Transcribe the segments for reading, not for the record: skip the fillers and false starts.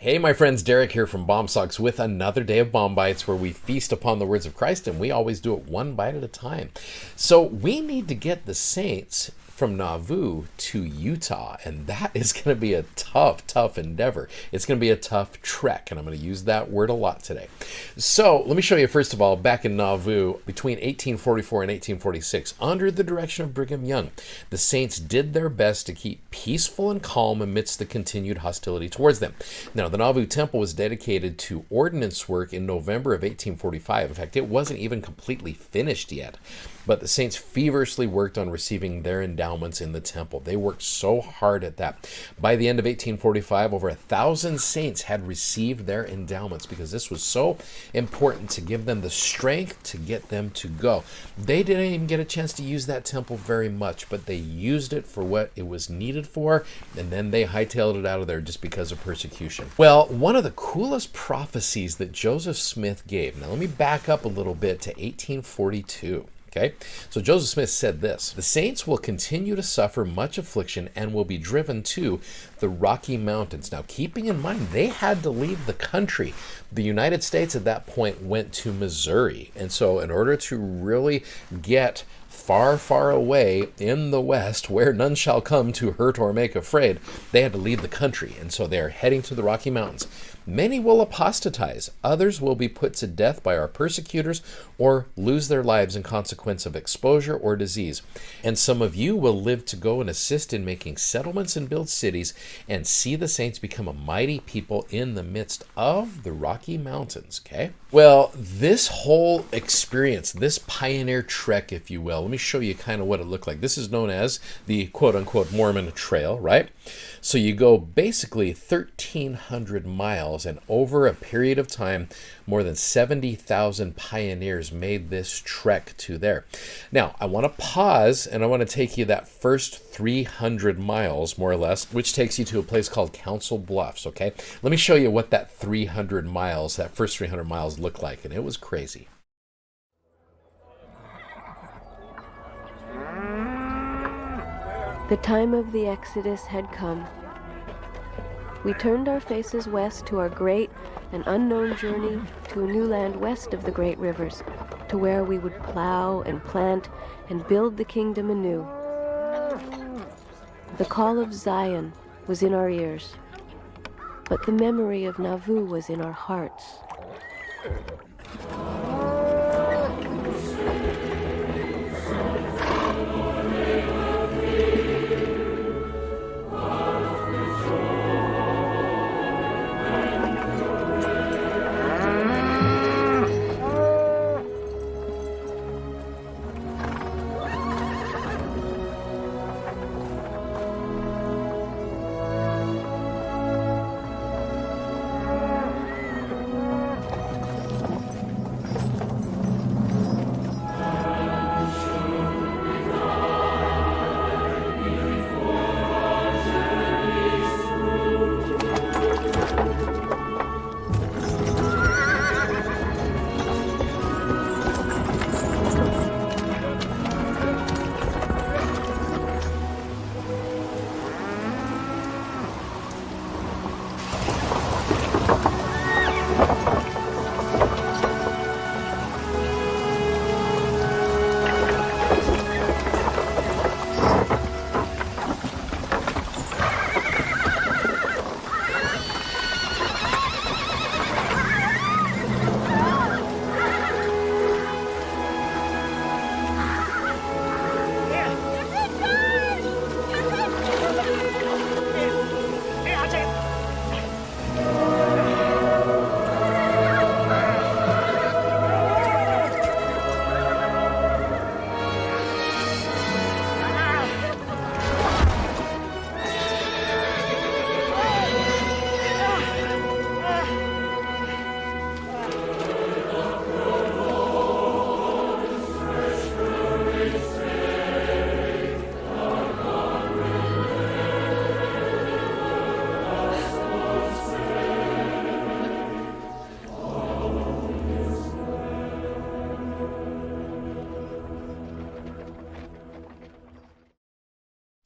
Hey, my friends, Derek here from Bomb Socks with another day of Bomb Bites where we feast upon the words of Christ, and we always do it one bite at a time. So we need to get the saints from Nauvoo to Utah, and that is going to be a tough endeavor. It's going to be a tough trek, and I'm going to use that word a lot today. So let me show you, first of all, back in Nauvoo between 1844 and 1846, under the direction of Brigham Young, the saints did their best to keep peaceful and calm amidst the continued hostility towards them. Now, the Nauvoo Temple was dedicated to ordnance work in November of 1845. In fact, it wasn't even completely finished yet. But the saints feverishly worked on receiving their endowments in the temple. They worked so hard at that. By the end of 1845, over 1,000 saints had received their endowments because this was so important to give them the strength to get them to go. They didn't even get a chance to use that temple very much, but they used it for what it was needed for, and then they hightailed it out of there just because of persecution. Well, one of the coolest prophecies that Joseph Smith gave, now let me back up a little bit to 1842. Okay, so Joseph Smith said this: the saints will continue to suffer much affliction and will be driven to the Rocky Mountains. Now, keeping in mind, they had to leave the country. The United States at that point went to Missouri. And so in order to really get far away in the west, where none shall come to hurt or make afraid, they had to leave the country. And so they are heading to the Rocky Mountains. Many will apostatize. Others will be put to death by our persecutors or lose their lives in consequence of exposure or disease. And some of you will live to go and assist in making settlements and build cities and see the saints become a mighty people in the midst of the Rocky Mountains. Okay? Well, this whole experience, this pioneer trek, if you will, let me show you kind of what it looked like. This is known as the quote-unquote Mormon Trail, right? So you go basically 1,300 miles, and over a period of time, more than 70,000 pioneers made this trek to there. Now, I want to pause, and I want to take you that first 300 miles, more or less, which takes you to a place called Council Bluffs, okay? Let me show you what that 300 miles, that first 300 miles looked like, and it was crazy. The time of the Exodus had come. We turned our faces west to our great and unknown journey to a new land west of the great rivers, to where we would plow and plant and build the kingdom anew. The call of Zion was in our ears, but the memory of Nauvoo was in our hearts.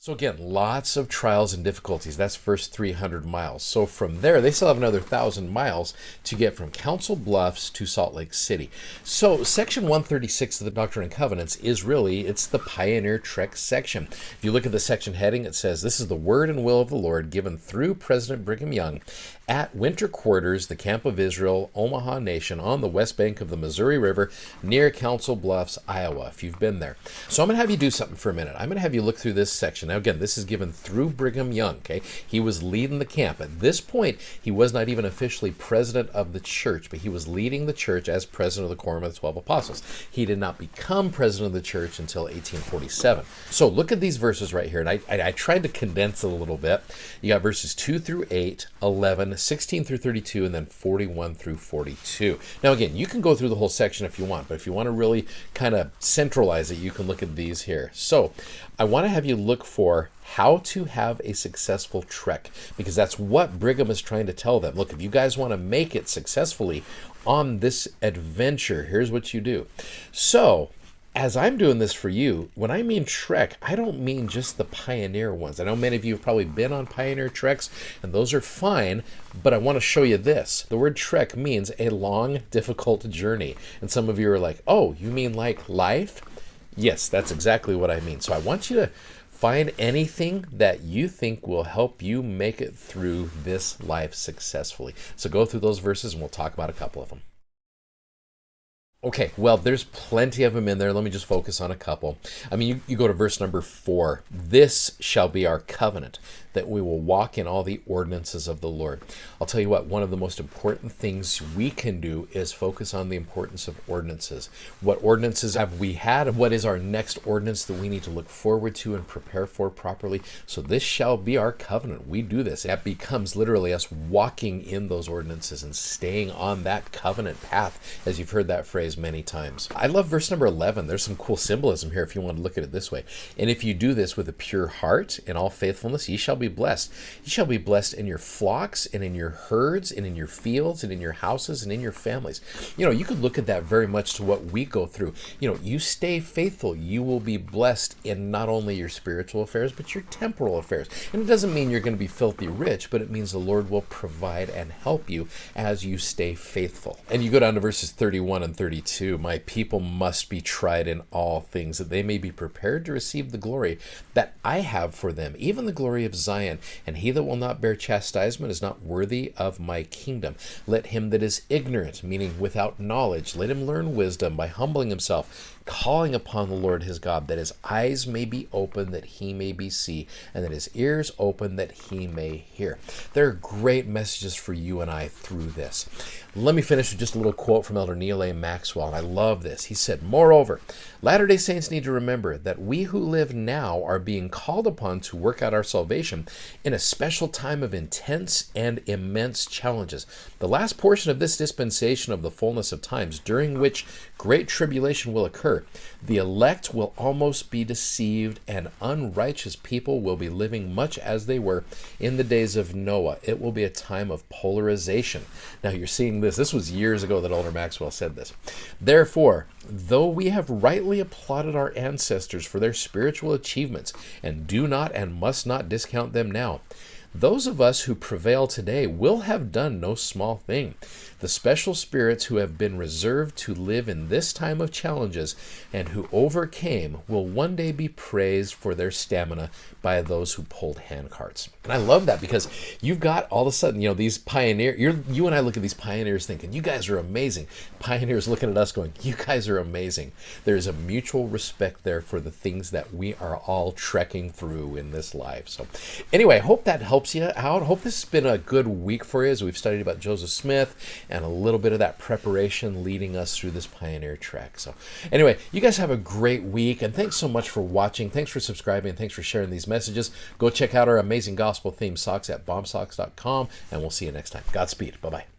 So again, lots of trials and difficulties. That's first 300 miles. So from there, they still have another 1,000 miles to get from Council Bluffs to Salt Lake City. So section 136 of the Doctrine and Covenants is really, it's the Pioneer Trek section. If you look at the section heading, it says, this is the word and will of the Lord given through President Brigham Young at winter quarters, the Camp of Israel, Omaha Nation, on the west bank of the Missouri River, near Council Bluffs, Iowa, if you've been there. So I'm going to have you do something for a minute. I'm going to have you look through this section. Now, again, this is given through Brigham Young, okay? He was leading the camp. At this point, he was not even officially president of the church, but he was leading the church as president of the Quorum of the 12 Apostles. He did not become president of the church until 1847. So look at these verses right here, and I tried to condense it a little bit. You got verses 2 through 8, 11, 16 through 32, and then 41 through 42. Now, again, you can go through the whole section if you want, but if you want to really kind of centralize it, you can look at these here. So I want to have you look for how to have a successful trek, because that's what Brigham is trying to tell them. Look, if you guys want to make it successfully on this adventure, here's what you do. So as I'm doing this for you, when I mean trek, I don't mean just the pioneer ones. I know many of you have probably been on pioneer treks, and those are fine, but I want to show you this. The word trek means a long, difficult journey. And some of you are like, oh, you mean like life? Yes, that's exactly what I mean. So I want you to find anything that you think will help you make it through this life successfully. So go through those verses, and we'll talk about a couple of them. Okay, well, there's plenty of them in there. Let me just focus on a couple. I mean, you go to verse number 4. This shall be our covenant, that we will walk in all the ordinances of the Lord. I'll tell you what, one of the most important things we can do is focus on the importance of ordinances. What ordinances have we had, and what is our next ordinance that we need to look forward to and prepare for properly? So this shall be our covenant. We do this. That becomes literally us walking in those ordinances and staying on that covenant path, as you've heard that phrase many times. I love verse number 11. There's some cool symbolism here if you want to look at it this way. And if you do this with a pure heart in all faithfulness, ye shall be blessed. You shall be blessed in your flocks and in your herds and in your fields and in your houses and in your families. You know, you could look at that very much to what we go through. You know, you stay faithful, you will be blessed in not only your spiritual affairs, but your temporal affairs. And it doesn't mean you're going to be filthy rich, but it means the Lord will provide and help you as you stay faithful. And you go down to verses 31 and 32. My people must be tried in all things, that they may be prepared to receive the glory that I have for them, even the glory of Zion. And he that will not bear chastisement is not worthy of my kingdom. Let him that is ignorant, meaning without knowledge, let him learn wisdom by humbling himself, calling upon the Lord his God, that his eyes may be open, that he may be see, and that his ears open, that he may hear. There are great messages for you and I through this. Let me finish with just a little quote from Elder Neil A. Maxwell, and I love this. He said, moreover, Latter-day Saints need to remember that we who live now are being called upon to work out our salvation in a special time of intense and immense challenges. The last portion of this dispensation of the fullness of times, during which great tribulation will occur, the elect will almost be deceived, and unrighteous people will be living much as they were in the days of Noah. It will be a time of polarization. Now you're seeing this. This was years ago that Elder Maxwell said this. Therefore, though we have rightly applauded our ancestors for their spiritual achievements, and do not and must not discount them now, those of us who prevail today will have done no small thing. The special spirits who have been reserved to live in this time of challenges and who overcame will one day be praised for their stamina by those who pulled handcarts. And I love that, because you've got all of a sudden, you know, these pioneers, you and I look at these pioneers thinking, you guys are amazing. Pioneers looking at us going, you guys are amazing. There's a mutual respect there for the things that we are all trekking through in this life. So anyway, I hope that helps you out. Hope this has been a good week for you as we've studied about Joseph Smith and a little bit of that preparation leading us through this pioneer trek. So anyway, you guys have a great week, and thanks so much for watching. Thanks for subscribing, and thanks for sharing these messages. Go check out our amazing gospel themed socks at bombsocks.com, and we'll see you next time. Godspeed. Bye-bye.